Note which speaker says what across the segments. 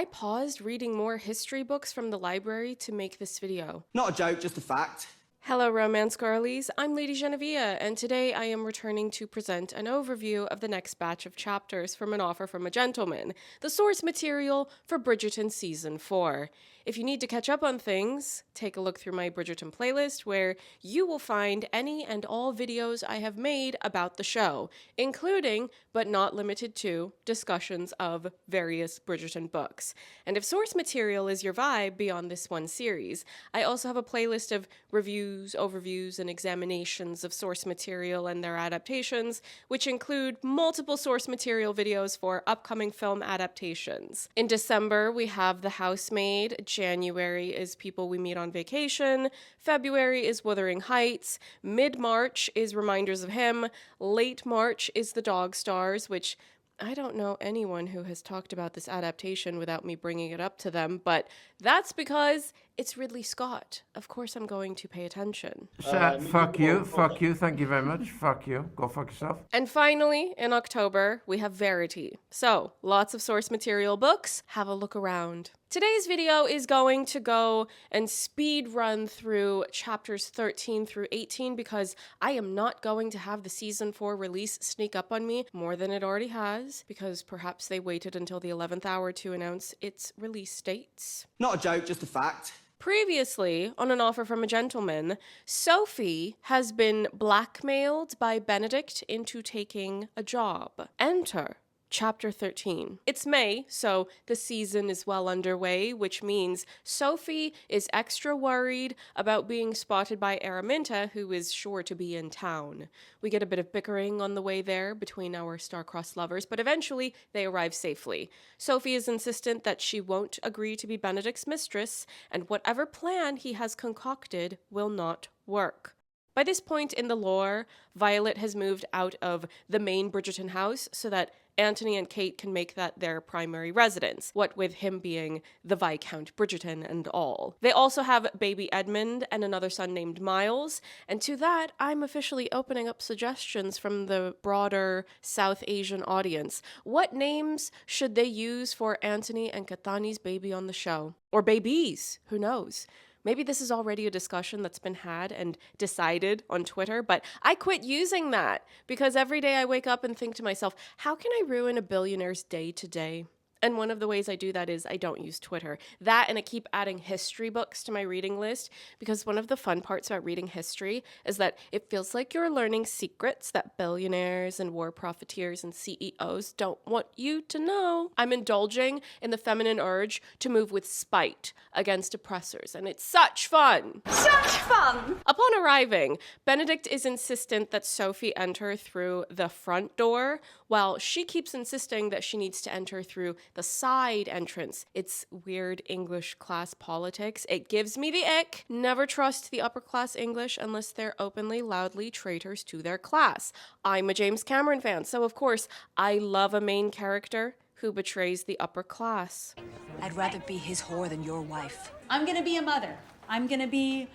Speaker 1: I paused reading more history books from the library to make this video.
Speaker 2: Not a joke, just a fact.
Speaker 1: Hello romance girlies, I'm LadyJenevia, and today I am returning to present an overview of the next batch of chapters from An Offer from a Gentleman, the source material for Bridgerton Season 4. If you need to catch up on things, take a look through my Bridgerton playlist where you will find any and all videos I have made about the show, including, but not limited to, discussions of various Bridgerton books. And if source material is your vibe beyond this one series, I also have a playlist of reviews, overviews, and examinations of source material and their adaptations, which include multiple source material videos for upcoming film adaptations. In December, we have The Housemaid. January is People We Meet on Vacation. February is Wuthering Heights. Mid-March is Reminders of Him. Late March is The Dog Stars, which I don't know anyone who has talked about this adaptation without me bringing it up to them, but that's because it's Ridley Scott. Of course I'm going to pay attention.
Speaker 3: Fuck you, thank you very much, fuck you, go fuck yourself.
Speaker 1: And finally, in October, we have Verity. So, lots of source material books, have a look around. Today's video is going to go and speed run through chapters 13 through 18 because I am not going to have the season 4 release sneak up on me more than it already has, because perhaps they waited until the 11th hour to announce its release dates.
Speaker 2: Not a joke, just a fact.
Speaker 1: Previously, on An Offer from a Gentleman, Sophie has been blackmailed by Benedict into taking a job. Enter Chapter 13. It's May, so the season is well underway, which means Sophie is extra worried about being spotted by Araminta, who is sure to be in town. We get a bit of bickering on the way there between our star-crossed lovers, but eventually they arrive safely. Sophie is insistent that she won't agree to be Benedict's mistress, and whatever plan he has concocted will not work. By this point in the lore, Violet has moved out of the main Bridgerton house so that Anthony and Kate can make that their primary residence, what with him being the Viscount Bridgerton and all. They also have baby Edmund and another son named Miles, and to that, I'm officially opening up suggestions from the broader South Asian audience. What names should they use for Anthony and Kathani's baby on the show? Or babies, who knows? Maybe this is already a discussion that's been had and decided on Twitter, but I quit using that because every day I wake up and think to myself, how can I ruin a billionaire's day to day? And one of the ways I do that is I don't use Twitter. That, and I keep adding history books to my reading list, because one of the fun parts about reading history is that it feels like you're learning secrets that billionaires and war profiteers and CEOs don't want you to know. I'm indulging in the feminine urge to move with spite against oppressors, and it's such fun!
Speaker 4: Such fun!
Speaker 1: Upon arriving, Benedict is insistent that Sophie enter through the front door, while she keeps insisting that she needs to enter through the side entrance. It's weird English class politics. It gives me the ick. Never trust the upper class English unless they're openly, loudly traitors to their class. I'm a James Cameron fan, so of course, I love a main character who betrays the upper class.
Speaker 4: I'd rather be his whore than your wife.
Speaker 5: I'm gonna be a mother. I'm gonna be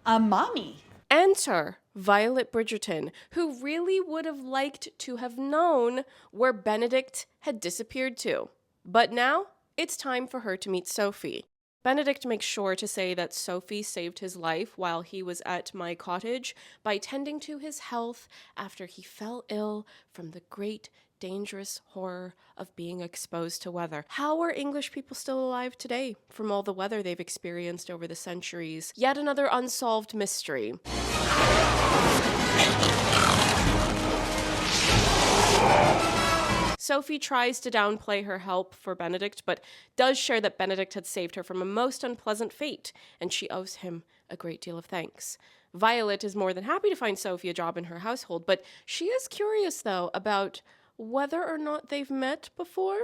Speaker 5: a mommy.
Speaker 1: Enter Violet Bridgerton, who really would have liked to have known where Benedict had disappeared to. But now, it's time for her to meet Sophie. Benedict makes sure to say that Sophie saved his life while he was at my cottage by tending to his health after he fell ill from the great, dangerous horror of being exposed to weather. How are English people still alive today from all the weather they've experienced over the centuries? Yet another unsolved mystery. Sophie tries to downplay her help for Benedict, but does share that Benedict had saved her from a most unpleasant fate, and she owes him a great deal of thanks. Violet is more than happy to find Sophie a job in her household, but she is curious, though, about whether or not they've met before.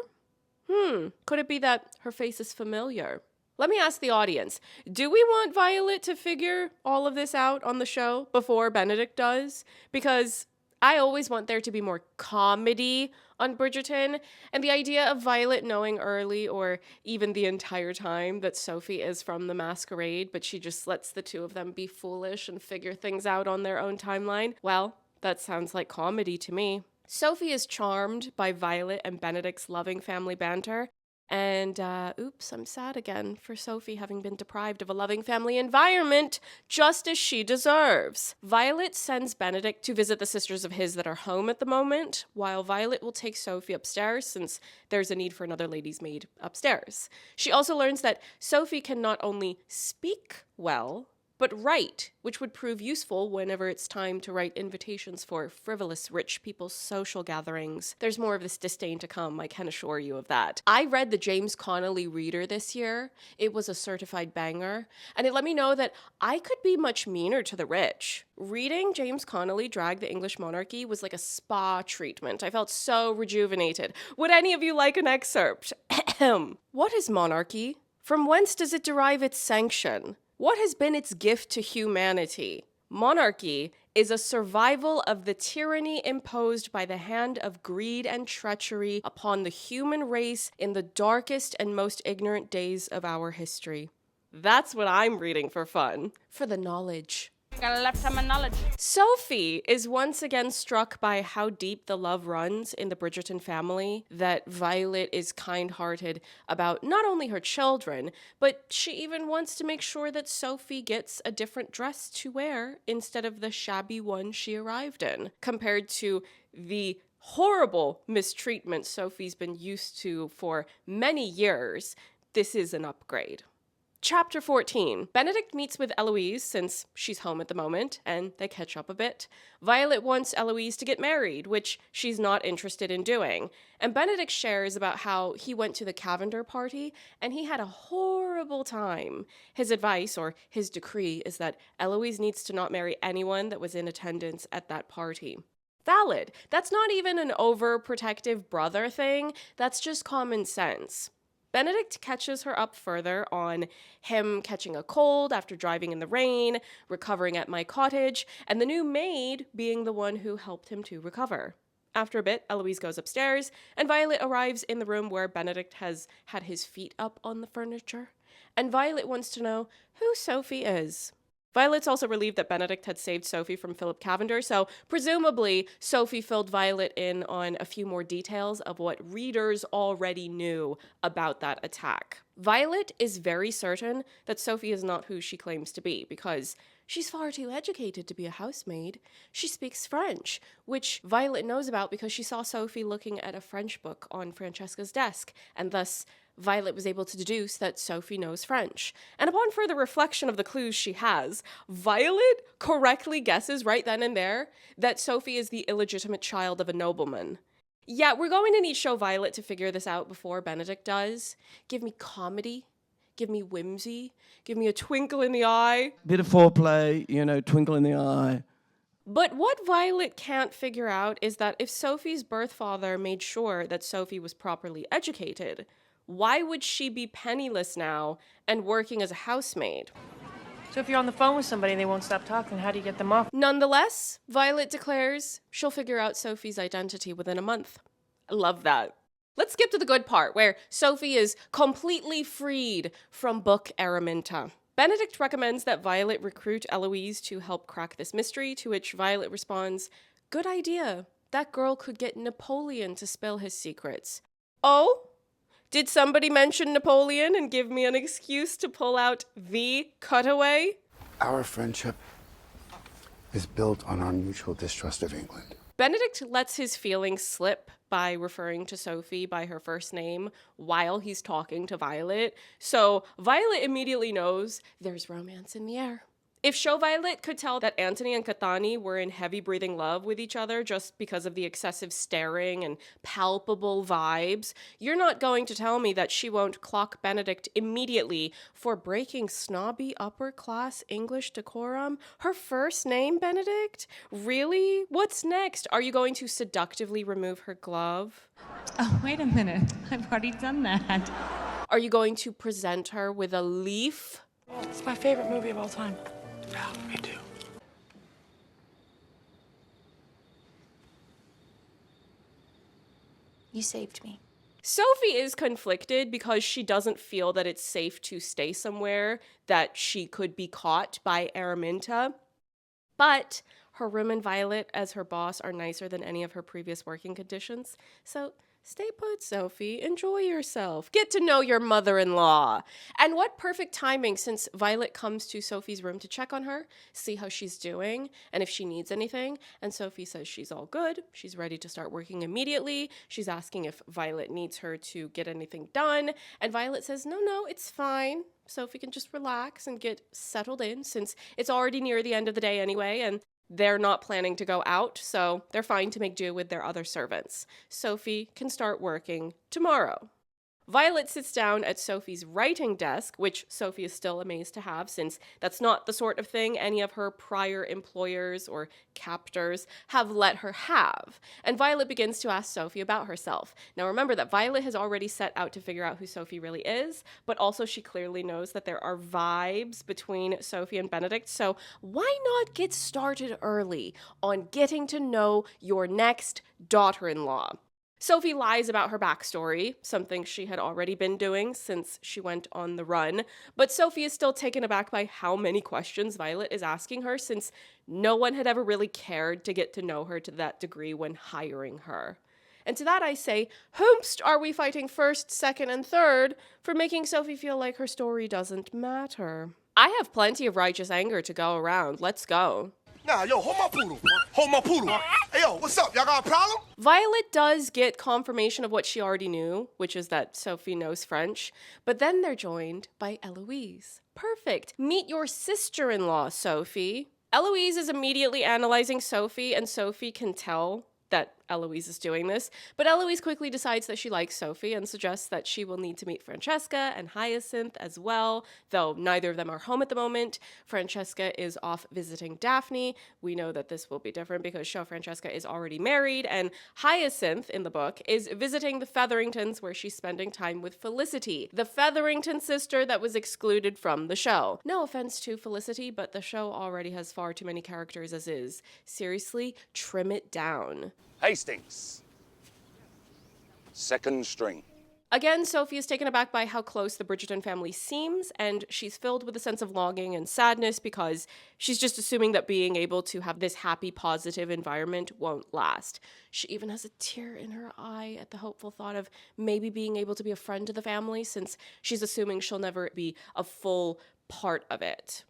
Speaker 1: Could it be that her face is familiar? Let me ask the audience, do we want Violet to figure all of this out on the show before Benedict does? Because I always want there to be more comedy on Bridgerton, and the idea of Violet knowing early or even the entire time that Sophie is from the masquerade, but she just lets the two of them be foolish and figure things out on their own timeline, well, that sounds like comedy to me. Sophie is charmed by Violet and Benedict's loving family banter, And oops, I'm sad again for Sophie having been deprived of a loving family environment, just as she deserves. Violet sends Benedict to visit the sisters of his that are home at the moment, while Violet will take Sophie upstairs since there's a need for another lady's maid upstairs. She also learns that Sophie can not only speak well, but write, which would prove useful whenever it's time to write invitations for frivolous rich people's social gatherings. There's more of this disdain to come, I can assure you of that. I read the James Connolly Reader this year. It was a certified banger, and it let me know that I could be much meaner to the rich. Reading James Connolly drag the English monarchy was like a spa treatment. I felt so rejuvenated. Would any of you like an excerpt? What is monarchy? From whence does it derive its sanction? What has been its gift to humanity? Monarchy is a survival of the tyranny imposed by the hand of greed and treachery upon the human race in the darkest and most ignorant days of our history. That's what I'm reading for fun, for the knowledge.
Speaker 6: Got a lifetime of knowledge.
Speaker 1: Sophie is once again struck by how deep the love runs in the Bridgerton family, that Violet is kind-hearted about not only her children, but she even wants to make sure that Sophie gets a different dress to wear instead of the shabby one she arrived in, compared to the horrible mistreatment Sophie's been used to for many years. This is an upgrade. Chapter 14. Benedict meets with Eloise since she's home at the moment, and they catch up a bit. Violet wants Eloise to get married, which she's not interested in doing. And Benedict shares about how he went to the Cavender party and he had a horrible time. His advice, or his decree, is that Eloise needs to not marry anyone that was in attendance at that party. Valid. That's not even an overprotective brother thing. That's just common sense. Benedict catches her up further on him catching a cold after driving in the rain, recovering at my cottage, and the new maid being the one who helped him to recover. After a bit, Eloise goes upstairs, and Violet arrives in the room where Benedict has had his feet up on the furniture. And Violet wants to know who Sophie is. Violet's also relieved that Benedict had saved Sophie from Philip Cavender, so presumably Sophie filled Violet in on a few more details of what readers already knew about that attack. Violet is very certain that Sophie is not who she claims to be, because she's far too educated to be a housemaid. She speaks French, which Violet knows about because she saw Sophie looking at a French book on Francesca's desk, and thus Violet was able to deduce that Sophie knows French. And upon further reflection of the clues she has, Violet correctly guesses right then and there that Sophie is the illegitimate child of a nobleman. Yeah, we're going to need Show Violet to figure this out before Benedict does. Give me comedy. Give me whimsy. Give me a twinkle in the eye.
Speaker 2: Bit of foreplay, twinkle in the eye.
Speaker 1: But what Violet can't figure out is that if Sophie's birth father made sure that Sophie was properly educated, why would she be penniless now and working as a housemaid?
Speaker 6: So if you're on the phone with somebody and they won't stop talking, how do you get them off?
Speaker 1: Nonetheless, Violet declares she'll figure out Sophie's identity within a month. I love that. Let's skip to the good part, where Sophie is completely freed from book Araminta. Benedict recommends that Violet recruit Eloise to help crack this mystery, to which Violet responds, "Good idea. That girl could get Napoleon to spill his secrets." Oh? Did somebody mention Napoleon and give me an excuse to pull out the cutaway?
Speaker 7: Our friendship is built on our mutual distrust of England.
Speaker 1: Benedict lets his feelings slip by referring to Sophie by her first name while he's talking to Violet, so Violet immediately knows there's romance in the air. If Show Violet could tell that Antony and Cathani were in heavy-breathing love with each other just because of the excessive staring and palpable vibes, you're not going to tell me that she won't clock Benedict immediately for breaking snobby upper-class English decorum. Her first name, Benedict? Really? What's next? Are you going to seductively remove her glove?
Speaker 5: Oh, wait a minute. I've already done that.
Speaker 1: Are you going to present her with a leaf?
Speaker 6: It's my favorite movie of all time.
Speaker 7: Yeah, me too.
Speaker 4: You saved me.
Speaker 1: Sophie is conflicted because she doesn't feel that it's safe to stay somewhere that she could be caught by Araminta. But her room and Violet as her boss are nicer than any of her previous working conditions, so Stay put, Sophie. Enjoy yourself. Get to know your mother-in-law. And what perfect timing, since Violet comes to Sophie's room to check on her, see how she's doing, and if she needs anything. And Sophie says she's all good. She's ready to start working immediately. She's asking if Violet needs her to get anything done. And Violet says, no, it's fine. Sophie can just relax and get settled in, since it's already near the end of the day anyway, and they're not planning to go out, so they're fine to make do with their other servants. Sophie can start working tomorrow. Violet sits down at Sophie's writing desk, which Sophie is still amazed to have, since that's not the sort of thing any of her prior employers or captors have let her have. And Violet begins to ask Sophie about herself. Now remember that Violet has already set out to figure out who Sophie really is, but also she clearly knows that there are vibes between Sophie and Benedict, so why not get started early on getting to know your next daughter-in-law? Sophie lies about her backstory, something she had already been doing since she went on the run, but Sophie is still taken aback by how many questions Violet is asking her, since no one had ever really cared to get to know her to that degree when hiring her. And to that I say, whomst are we fighting first, second, and third for making Sophie feel like her story doesn't matter? I have plenty of righteous anger to go around. Let's go.
Speaker 8: Nah, yo, hold my poodle. Hold my poodle. Hey, yo, what's up? Y'all got a problem?
Speaker 1: Violet does get confirmation of what she already knew, which is that Sophie knows French, but then they're joined by Eloise. Perfect. Meet your sister-in-law, Sophie. Eloise is immediately analyzing Sophie, and Sophie can tell that Eloise is doing this, but Eloise quickly decides that she likes Sophie and suggests that she will need to meet Francesca and Hyacinth as well, though neither of them are home at the moment. Francesca is off visiting Daphne. We know that this will be different because Francesca is already married, and Hyacinth in the book is visiting the Featheringtons, where she's spending time with Felicity, the Featherington sister that was excluded from the show. No offense to Felicity, but the show already has far too many characters as is. Seriously, trim it down.
Speaker 9: Hastings. Second string.
Speaker 1: Again, Sophie is taken aback by how close the Bridgerton family seems, and she's filled with a sense of longing and sadness because she's just assuming that being able to have this happy, positive environment won't last. She even has a tear in her eye at the hopeful thought of maybe being able to be a friend to the family, since she's assuming she'll never be a full part of it.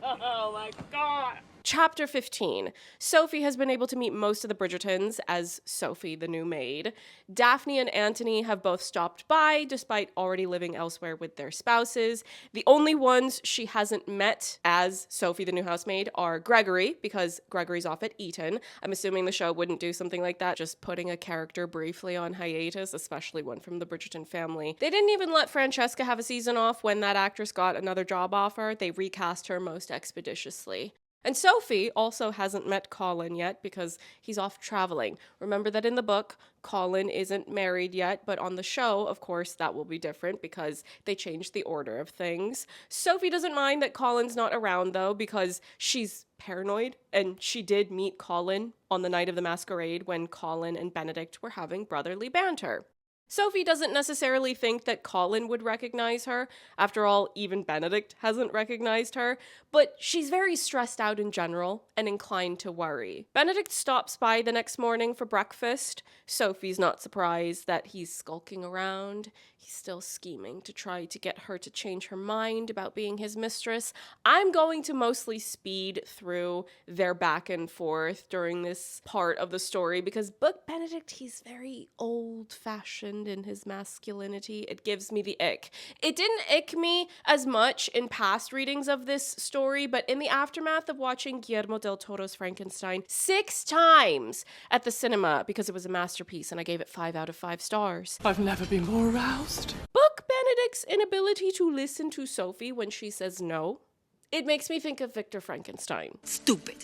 Speaker 1: Oh my God. Chapter 15. Sophie has been able to meet most of the Bridgertons as Sophie, the new maid. Daphne and Antony have both stopped by, despite already living elsewhere with their spouses. The only ones she hasn't met as Sophie, the new housemaid, are Gregory, because Gregory's off at Eton. I'm assuming the show wouldn't do something like that, just putting a character briefly on hiatus, especially one from the Bridgerton family. They didn't even let Francesca have a season off when that actress got another job offer. They recast her most expeditiously. And Sophie also hasn't met Colin yet because he's off traveling. Remember that in the book, Colin isn't married yet, but on the show, of course, that will be different because they changed the order of things. Sophie doesn't mind that Colin's not around, though, because she's paranoid, and she did meet Colin on the night of the masquerade when Colin and Benedict were having brotherly banter. Sophie doesn't necessarily think that Colin would recognize her. After all, even Benedict hasn't recognized her, but she's very stressed out in general and inclined to worry. Benedict stops by the next morning for breakfast. Sophie's not surprised that he's skulking around. He's still scheming to try to get her to change her mind about being his mistress. I'm going to mostly speed through their back and forth during this part of the story because Book Benedict, he's very old-fashioned in his masculinity. It gives me the ick. It didn't ick me as much in past readings of this story, but in the aftermath of watching Guillermo del Toro's Frankenstein 6 times at the cinema because it was a masterpiece and I gave it 5 out of 5 stars.
Speaker 2: I've never been more aroused.
Speaker 1: Book Benedict's inability to listen to Sophie when she says no, it makes me think of Victor Frankenstein.
Speaker 4: Stupid.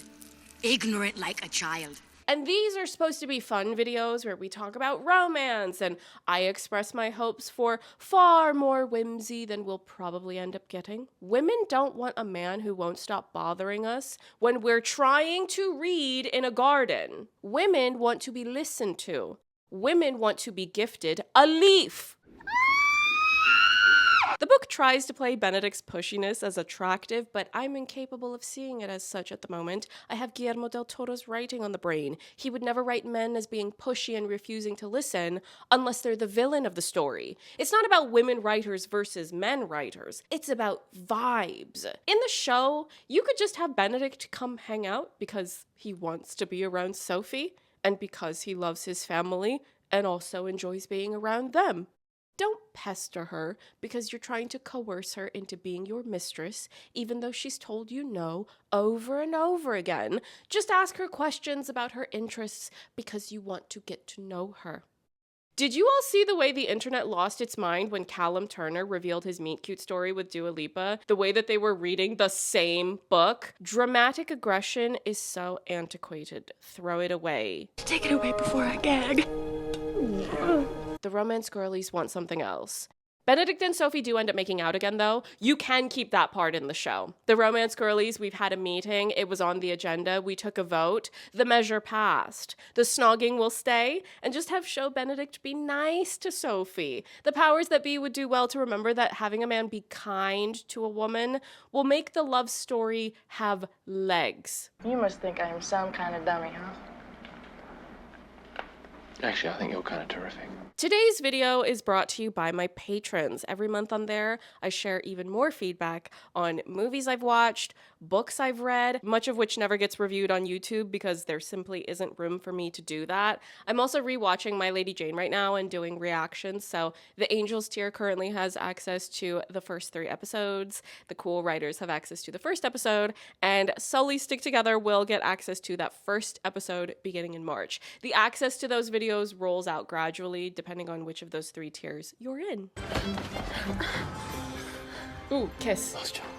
Speaker 4: Ignorant like a child.
Speaker 1: And these are supposed to be fun videos where we talk about romance, and I express my hopes for far more whimsy than we'll probably end up getting. Women don't want a man who won't stop bothering us when we're trying to read in a garden. Women want to be listened to. Women want to be gifted a leaf. The book tries to play Benedict's pushiness as attractive, but I'm incapable of seeing it as such at the moment. I have Guillermo del Toro's writing on the brain. He would never write men as being pushy and refusing to listen unless they're the villain of the story. It's not about women writers versus men writers. It's about vibes. In the show, you could just have Benedict come hang out because he wants to be around Sophie and because he loves his family and also enjoys being around them. Don't pester her because you're trying to coerce her into being your mistress, even though she's told you no over and over again. Just ask her questions about her interests because you want to get to know her. Did you all see the way the internet lost its mind when Callum Turner revealed his meet cute story with Dua Lipa? The way that they were reading the same book? Dramatic aggression is so antiquated. Throw it away.
Speaker 6: Take it away before I gag.
Speaker 1: The romance girlies want something else. Benedict and Sophie do end up making out again, though. You can keep that part in the show. The romance girlies, we've had a meeting. It was on the agenda. We took a vote. The measure passed. The snogging will stay, and just have show Benedict be nice to Sophie. The powers that be would do well to remember that having a man be kind to a woman will make the love story have legs.
Speaker 6: You must think I am some kind of dummy, huh?
Speaker 9: Actually, I think you're kind of terrific.
Speaker 1: Today's video is brought to you by my patrons. Every month on there, I share even more feedback on movies I've watched, books I've read, much of which never gets reviewed on YouTube because there simply isn't room for me to do that. I'm also rewatching My Lady Jane right now and doing reactions, so the Angels tier currently has access to the first 3 episodes, the Cool Writers have access to the first episode, and Sully Stick Together will get access to that first episode beginning in March. The access to those videos rolls out gradually, depending on which of those 3 tiers you're in. Ooh, kiss.
Speaker 9: Last chance.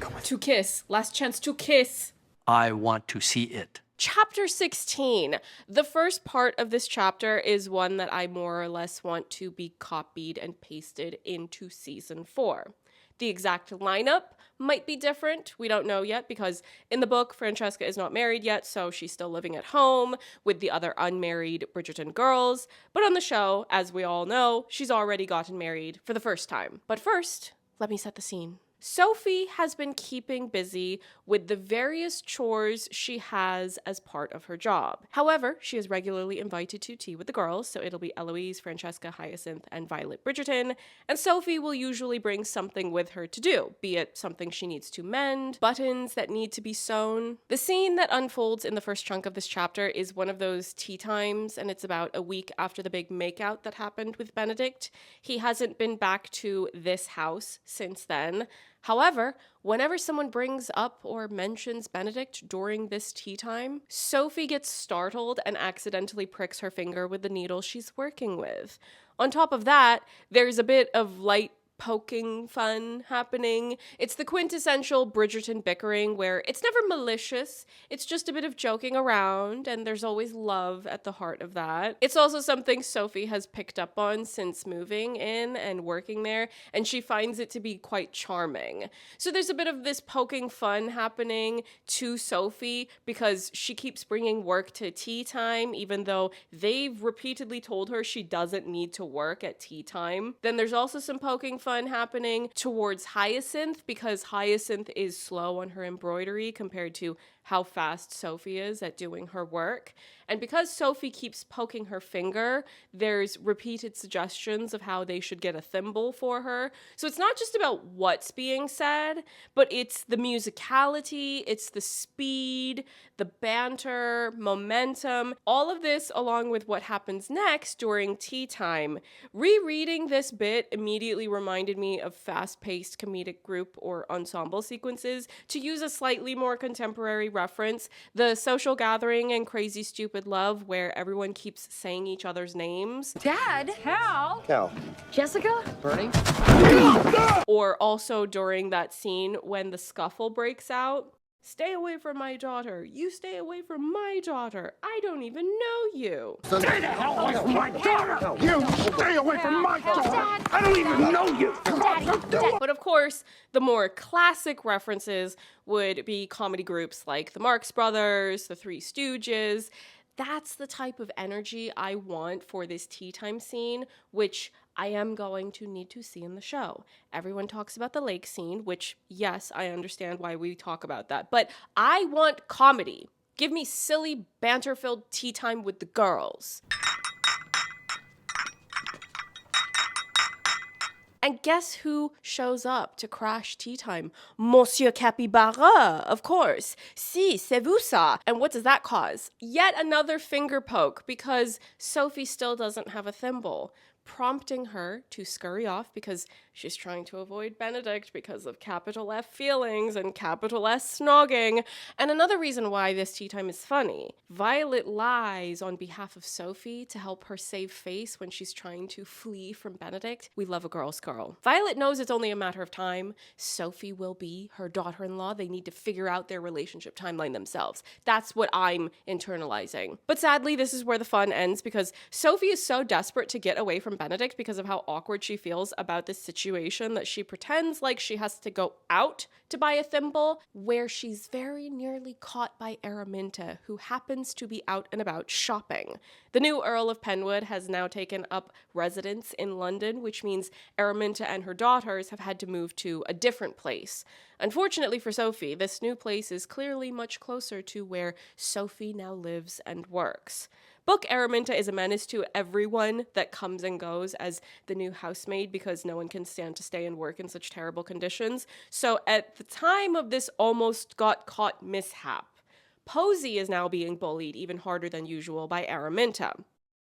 Speaker 9: Come on.
Speaker 1: To kiss. Last chance to kiss.
Speaker 10: I want to see it.
Speaker 1: Chapter 16. The first part of this chapter is one that I more or less want to be copied and pasted into season 4. The exact lineup might be different. We don't know yet because in the book, Francesca is not married yet, so she's still living at home with the other unmarried Bridgerton girls. But on the show, as we all know, she's already gotten married for the first time. But first, let me set the scene. Sophie has been keeping busy with the various chores she has as part of her job. However, she is regularly invited to tea with the girls, so it'll be Eloise, Francesca, Hyacinth, and Violet Bridgerton, and Sophie will usually bring something with her to do, be it something she needs to mend, buttons that need to be sewn. The scene that unfolds in the first chunk of this chapter is one of those tea times, and it's about a week after the big makeout that happened with Benedict. He hasn't been back to this house since then. However, whenever someone brings up or mentions Benedict during this tea time, Sophie gets startled and accidentally pricks her finger with the needle she's working with. On top of that, there's a bit of light poking fun happening. It's the quintessential Bridgerton bickering where it's never malicious, it's just a bit of joking around, and there's always love at the heart of that. It's also something Sophie has picked up on since moving in and working there, and she finds it to be quite charming. So there's a bit of this poking fun happening to Sophie because she keeps bringing work to tea time, even though they've repeatedly told her she doesn't need to work at tea time. Then there's also some poking fun happening towards Hyacinth because Hyacinth is slow on her embroidery compared to how fast Sophie is at doing her work. And because Sophie keeps poking her finger, there's repeated suggestions of how they should get a thimble for her. So it's not just about what's being said, but it's the musicality, it's the speed, the banter, momentum, all of this along with what happens next during tea time. Rereading this bit immediately reminded me of fast-paced comedic group or ensemble sequences. To use a slightly more contemporary reference, The Social Gathering and Crazy Stupid Love, where everyone keeps saying each other's names.
Speaker 4: Dad? Cal?
Speaker 8: Cal.
Speaker 4: Jessica?
Speaker 8: Bernie?
Speaker 1: Or also during that scene when the scuffle breaks out. Stay away from my daughter. You stay away from my daughter. I don't even know you.
Speaker 8: Stay the hell away from my daughter! You stay away from my daughter! I don't even know you!
Speaker 1: But of course, the more classic references would be comedy groups like the Marx Brothers, the Three Stooges. That's the type of energy I want for this tea time scene, which I am going to need to see in the show. Everyone talks about the lake scene, which, yes, I understand why we talk about that, but I want comedy. Give me silly, banter-filled tea time with the girls. And guess who shows up to crash tea time? Monsieur Capybara, of course. Si, c'est vous ça. And what does that cause? Yet another finger poke, because Sophie still doesn't have a thimble, prompting her to scurry off because she's trying to avoid Benedict because of capital F feelings and capital S snogging. And another reason why this tea time is funny, Violet lies on behalf of Sophie to help her save face when she's trying to flee from Benedict. We love a girl's girl. Violet knows it's only a matter of time. Sophie will be her daughter-in-law. They need to figure out their relationship timeline themselves. That's what I'm internalizing. But sadly, this is where the fun ends because Sophie is so desperate to get away from Benedict because of how awkward she feels about this situation that she pretends like she has to go out to buy a thimble, where she's very nearly caught by Araminta, who happens to be out and about shopping. The new Earl of Penwood has now taken up residence in London, which means Araminta and her daughters have had to move to a different place. Unfortunately for Sophie, this new place is clearly much closer to where Sophie now lives and works. Book Araminta is a menace to everyone that comes and goes as the new housemaid because no one can stand to stay and work in such terrible conditions. So at the time of this almost got caught mishap, Posey is now being bullied even harder than usual by Araminta.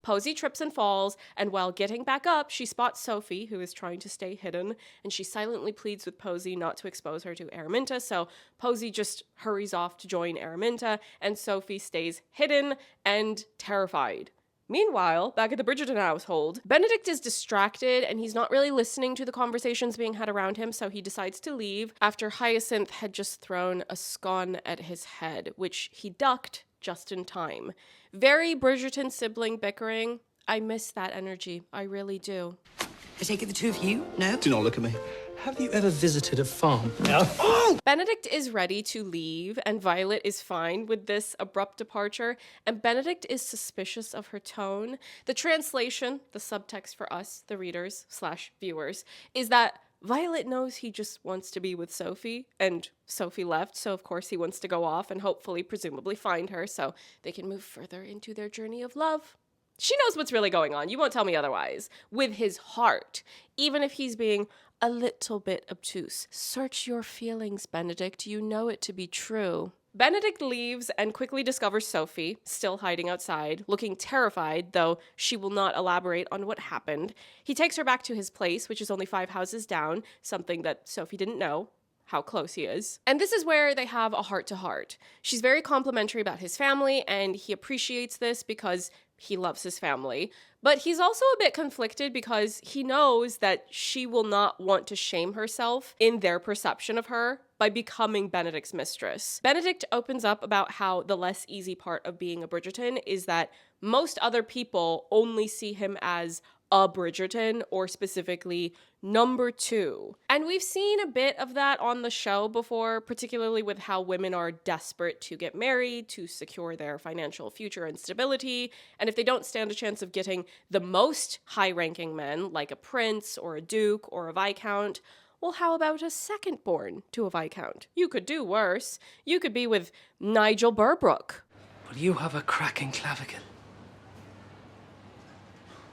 Speaker 1: Posey trips and falls, and while getting back up, she spots Sophie, who is trying to stay hidden, and she silently pleads with Posey not to expose her to Araminta, so Posey just hurries off to join Araminta, and Sophie stays hidden and terrified. Meanwhile, back at the Bridgerton household, Benedict is distracted and he's not really listening to the conversations being had around him, so he decides to leave after Hyacinth had just thrown a scone at his head, which he ducked just in time. Very Bridgerton sibling bickering. I miss that energy. I really do.
Speaker 11: I take it the two of you? No?
Speaker 12: Do not look at me. Have you ever visited a farm?
Speaker 11: No.
Speaker 1: Benedict is ready to leave, and Violet is fine with this abrupt departure, and Benedict is suspicious of her tone. The translation, the subtext for us, the readers / viewers, is that Violet knows he just wants to be with Sophie, and Sophie left, so of course he wants to go off and hopefully, presumably, find her so they can move further into their journey of love. She knows what's really going on, you won't tell me otherwise, with his heart, even if he's being a little bit obtuse. Search your feelings, Benedict, you know it to be true. Benedict leaves and quickly discovers Sophie, still hiding outside, looking terrified, though she will not elaborate on what happened. He takes her back to his place, which is only 5 houses down, something that Sophie didn't know, how close he is. And this is where they have a heart-to-heart. She's very complimentary about his family, and he appreciates this because he loves his family. But he's also a bit conflicted because he knows that she will not want to shame herself in their perception of her by becoming Benedict's mistress. Benedict opens up about how the less easy part of being a Bridgerton is that most other people only see him as a Bridgerton, or specifically number 2. And we've seen a bit of that on the show before, particularly with how women are desperate to get married, to secure their financial future and stability, and if they don't stand a chance of getting the most high-ranking men, like a prince or a duke or a viscount, well, how about a second-born to a viscount? You could do worse. You could be with Nigel Burbrook.
Speaker 12: But you have a cracking clavicle.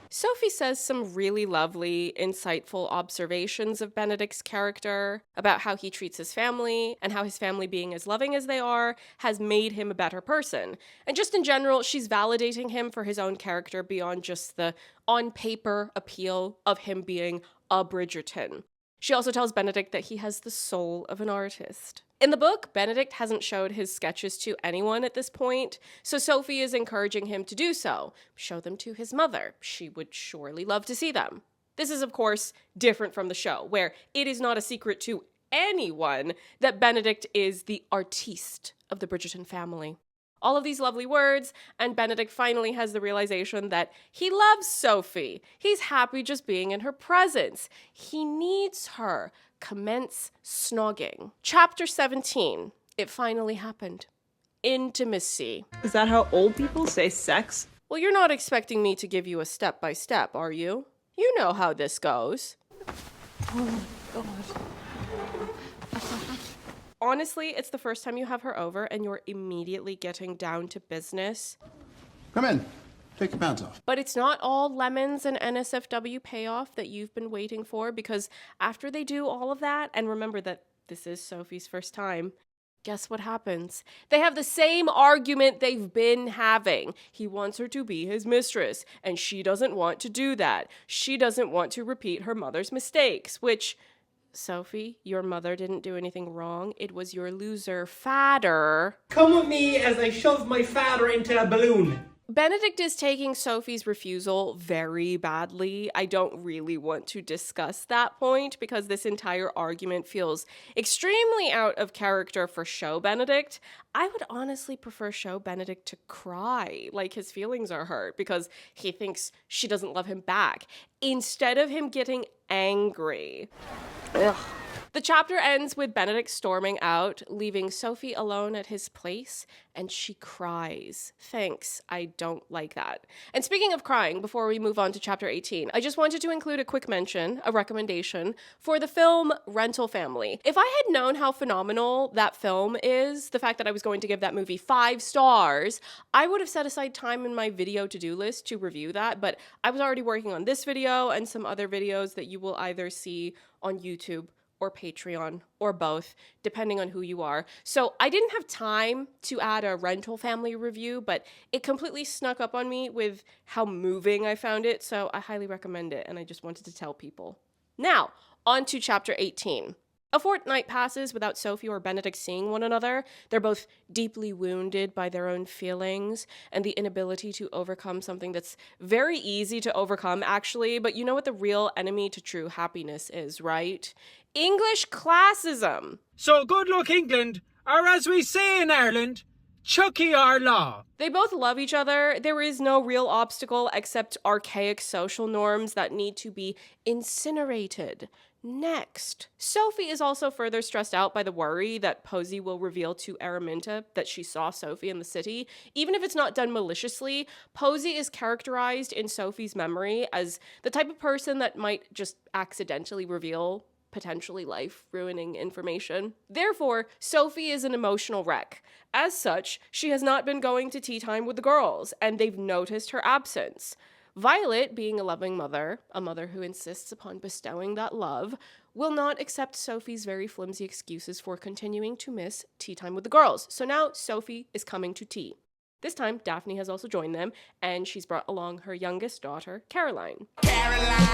Speaker 1: Sophie says some really lovely, insightful observations of Benedict's character, about how he treats his family, and how his family being as loving as they are has made him a better person. And just in general, she's validating him for his own character beyond just the on-paper appeal of him being a Bridgerton. She also tells Benedict that he has the soul of an artist. In the book, Benedict hasn't showed his sketches to anyone at this point, so Sophie is encouraging him to do so. Show them to his mother. She would surely love to see them. This is, of course, different from the show, where it is not a secret to anyone that Benedict is the artiste of the Bridgerton family. All of these lovely words, and Benedict finally has the realization that he loves Sophie. He's happy just being in her presence. He needs her. Commence snogging. Chapter 17. It finally happened. Intimacy.
Speaker 13: Is that how old people say sex?
Speaker 1: Well, you're not expecting me to give you a step-by-step, are you? You know how this goes.
Speaker 4: Oh, God.
Speaker 1: Honestly, it's the first time you have her over and you're immediately getting down to business.
Speaker 7: Come in. Take your pants off.
Speaker 1: But it's not all lemons and NSFW payoff that you've been waiting for, because after they do all of that, and remember that this is Sophie's first time, guess what happens? They have the same argument they've been having. He wants her to be his mistress, and she doesn't want to do that. She doesn't want to repeat her mother's mistakes, which, Sophie, your mother didn't do anything wrong. It was your loser father.
Speaker 12: Come with me as I shove my father into a balloon.
Speaker 1: Benedict is taking Sophie's refusal very badly. I don't really want to discuss that point because this entire argument feels extremely out of character for show Benedict. I would honestly prefer show Benedict to cry, like his feelings are hurt because he thinks she doesn't love him back, instead of him getting angry. Ugh. The chapter ends with Benedict storming out, leaving Sophie alone at his place, and she cries. Thanks, I don't like that. And speaking of crying, before we move on to chapter 18, I just wanted to include a quick mention, a recommendation, for the film Rental Family. If I had known how phenomenal that film is, the fact that I was going to give that movie 5 stars, I would have set aside time in my video to-do list to review that, but I was already working on this video and some other videos that you will either see on YouTube or Patreon, or both, depending on who you are. So I didn't have time to add a Rental Family review, but it completely snuck up on me with how moving I found it, so I highly recommend it, and I just wanted to tell people. Now, on to chapter 18. A fortnight passes without Sophie or Benedict seeing one another. They're both deeply wounded by their own feelings and the inability to overcome something that's very easy to overcome, actually, but you know what the real enemy to true happiness is, right? English classism.
Speaker 13: So good luck, England, or as we say in Ireland, Chucky our law.
Speaker 1: They both love each other. There is no real obstacle except archaic social norms that need to be incinerated. Next. Sophie is also further stressed out by the worry that Posey will reveal to Araminta that she saw Sophie in the city. Even if it's not done maliciously, Posey is characterized in Sophie's memory as the type of person that might just accidentally reveal potentially life-ruining information. Therefore, Sophie is an emotional wreck. As such, she has not been going to tea time with the girls, and they've noticed her absence. Violet, being a loving mother, a mother who insists upon bestowing that love, will not accept Sophie's very flimsy excuses for continuing to miss tea time with the girls. So now Sophie is coming to tea. This time, Daphne has also joined them, and she's brought along her youngest daughter, Caroline. Caroline!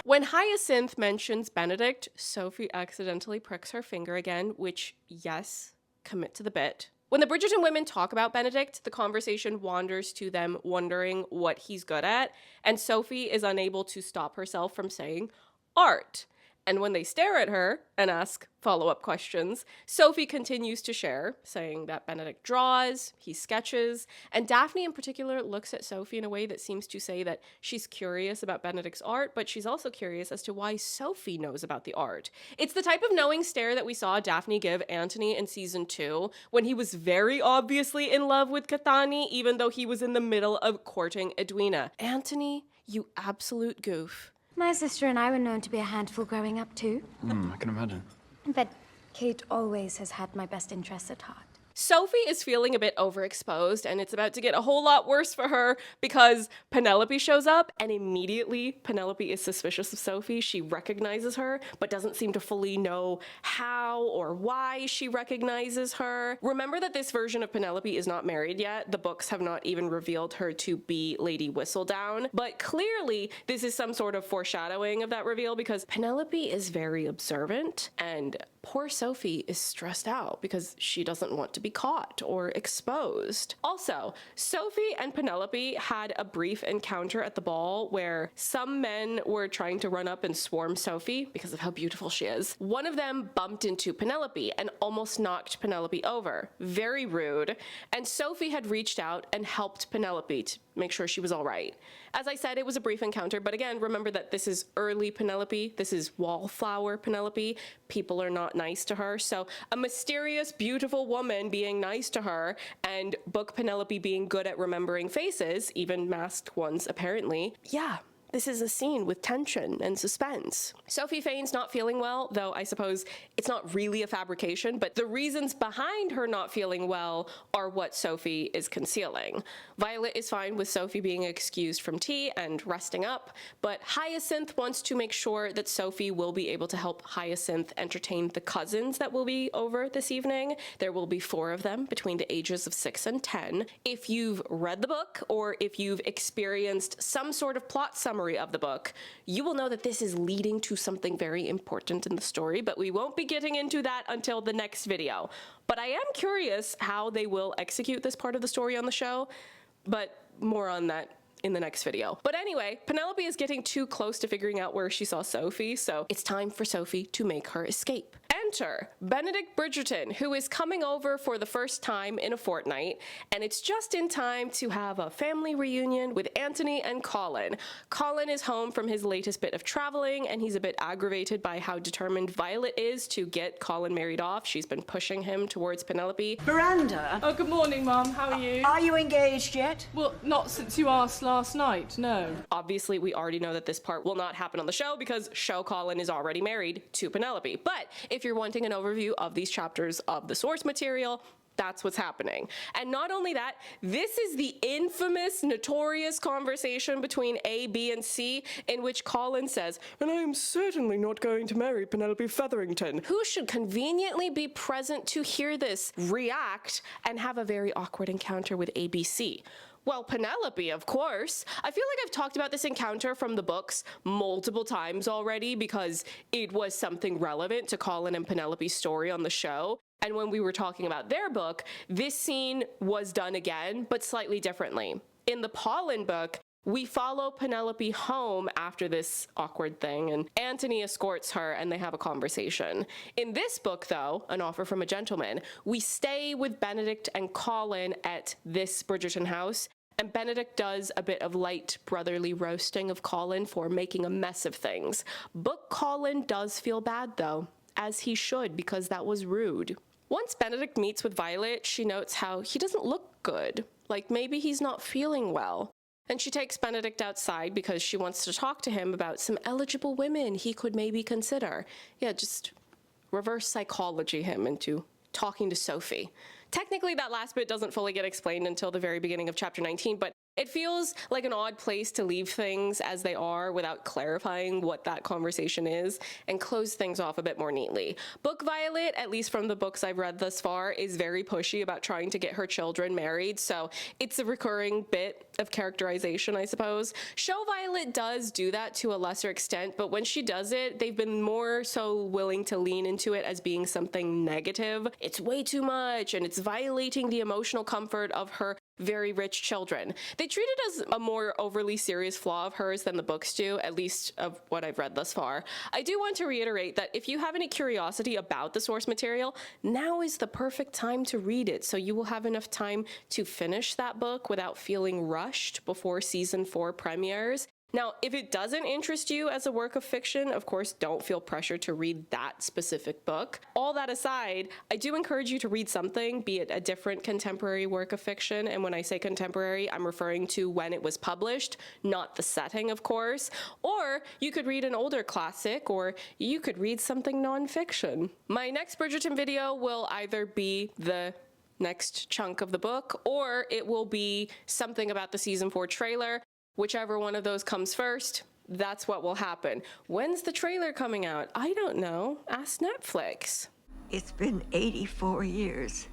Speaker 1: When Hyacinth mentions Benedict, Sophie accidentally pricks her finger again, which, yes, commit to the bit. When the Bridgerton women talk about Benedict, the conversation wanders to them wondering what he's good at, and Sophie is unable to stop herself from saying art. And when they stare at her and ask follow-up questions, Sophie continues to share, saying that Benedict draws, he sketches, and Daphne in particular looks at Sophie in a way that seems to say that she's curious about Benedict's art, but she's also curious as to why Sophie knows about the art. It's the type of knowing stare that we saw Daphne give Antony in season 2, when he was very obviously in love with Cathani, even though he was in the middle of courting Edwina. Antony, you absolute goof.
Speaker 14: My sister and I were known to be a handful growing up, too.
Speaker 9: I can imagine.
Speaker 14: But Kate always has had my best interests at heart.
Speaker 1: Sophie is feeling a bit overexposed, and it's about to get a whole lot worse for her because Penelope shows up, and immediately Penelope is suspicious of Sophie. She recognizes her, but doesn't seem to fully know how or why she recognizes her. Remember that this version of Penelope is not married yet. The books have not even revealed her to be Lady Whistledown, but clearly this is some sort of foreshadowing of that reveal because Penelope is very observant, and poor Sophie is stressed out because she doesn't want to be caught or exposed. Also, Sophie and Penelope had a brief encounter at the ball where some men were trying to run up and swarm Sophie because of how beautiful she is. One of them bumped into Penelope and almost knocked Penelope over. Very rude. And Sophie had reached out and helped Penelope to make sure she was all right. As I said, it was a brief encounter, but again, remember that this is early Penelope. This is wallflower Penelope. People are not nice to her. So a mysterious, beautiful woman being nice to her and book Penelope being good at remembering faces, even masked ones apparently. Yeah, this is a scene with tension and suspense. Sophie feigns not feeling well, though I suppose it's not really a fabrication, but the reasons behind her not feeling well are what Sophie is concealing. Violet is fine with Sophie being excused from tea and resting up, but Hyacinth wants to make sure that Sophie will be able to help Hyacinth entertain the cousins that will be over this evening. There will be 4 of them between the ages of 6 and 10. If you've read the book, or if you've experienced some sort of plot summary of the book, you will know that this is leading to something very important in the story, but we won't be getting into that until the next video. But I am curious how they will execute this part of the story on the show, but more on that in the next video. But anyway, Penelope is getting too close to figuring out where she saw Sophie, so it's time for Sophie to make her escape. Enter Benedict Bridgerton, who is coming over for the first time in a fortnight, and it's just in time to have a family reunion with Anthony and Colin. Colin is home from his latest bit of traveling, and he's a bit aggravated by how determined Violet is to get Colin married off. She's been pushing him towards Penelope.
Speaker 15: Miranda!
Speaker 6: Oh, good morning, Mum. How are you?
Speaker 15: Are you engaged yet?
Speaker 6: Well, not since you asked last night, no.
Speaker 1: Obviously, we already know that this part will not happen on the show because show Colin is already married to Penelope. But if you're wanting an overview of these chapters of the source material, that's what's happening. And not only that, this is the infamous, notorious conversation between A, B, and C in which Colin says, "And I am certainly not going to marry Penelope Featherington," who should conveniently be present to hear this, react, and have a very awkward encounter with ABC. Well, Penelope, of course. I feel like I've talked about this encounter from the books multiple times already because it was something relevant to Colin and Penelope's story on the show. And when we were talking about their book, this scene was done again, but slightly differently. In the Pollen book, we follow Penelope home after this awkward thing, and Anthony escorts her and they have a conversation. In this book, though, An Offer from a Gentleman, we stay with Benedict and Colin at this Bridgerton house, and Benedict does a bit of light brotherly roasting of Colin for making a mess of things. Book Colin does feel bad, though, as he should, because that was rude. Once Benedict meets with Violet, she notes how he doesn't look good, like maybe he's not feeling well. And she takes Benedict outside because she wants to talk to him about some eligible women he could maybe consider. Yeah, just reverse psychology him into talking to Sophie. Technically, that last bit doesn't fully get explained until the very beginning of chapter 19, but it feels like an odd place to leave things as they are without clarifying what that conversation is and close things off a bit more neatly. Book Violet, at least from the books I've read thus far, is very pushy about trying to get her children married, so it's a recurring bit of characterization, I suppose. Show Violet does do that to a lesser extent, but when she does it, they've been more so willing to lean into it as being something negative. It's way too much, and it's violating the emotional comfort of her very rich children. They treat it as a more overly serious flaw of hers than the books do, at least of what I've read thus far. I do want to reiterate that if you have any curiosity about the source material, now is the perfect time to read it, so you will have enough time to finish that book without feeling rushed before season 4 premieres. Now, if it doesn't interest you as a work of fiction, of course, don't feel pressure to read that specific book. All that aside, I do encourage you to read something, be it a different contemporary work of fiction, and when I say contemporary, I'm referring to when it was published, not the setting, of course. Or you could read an older classic, or you could read something nonfiction. My next Bridgerton video will either be the next chunk of the book, or it will be something about the season 4 trailer. Whichever one of those comes first, that's what will happen. When's the trailer coming out? I don't know. Ask Netflix.
Speaker 15: It's been 84 years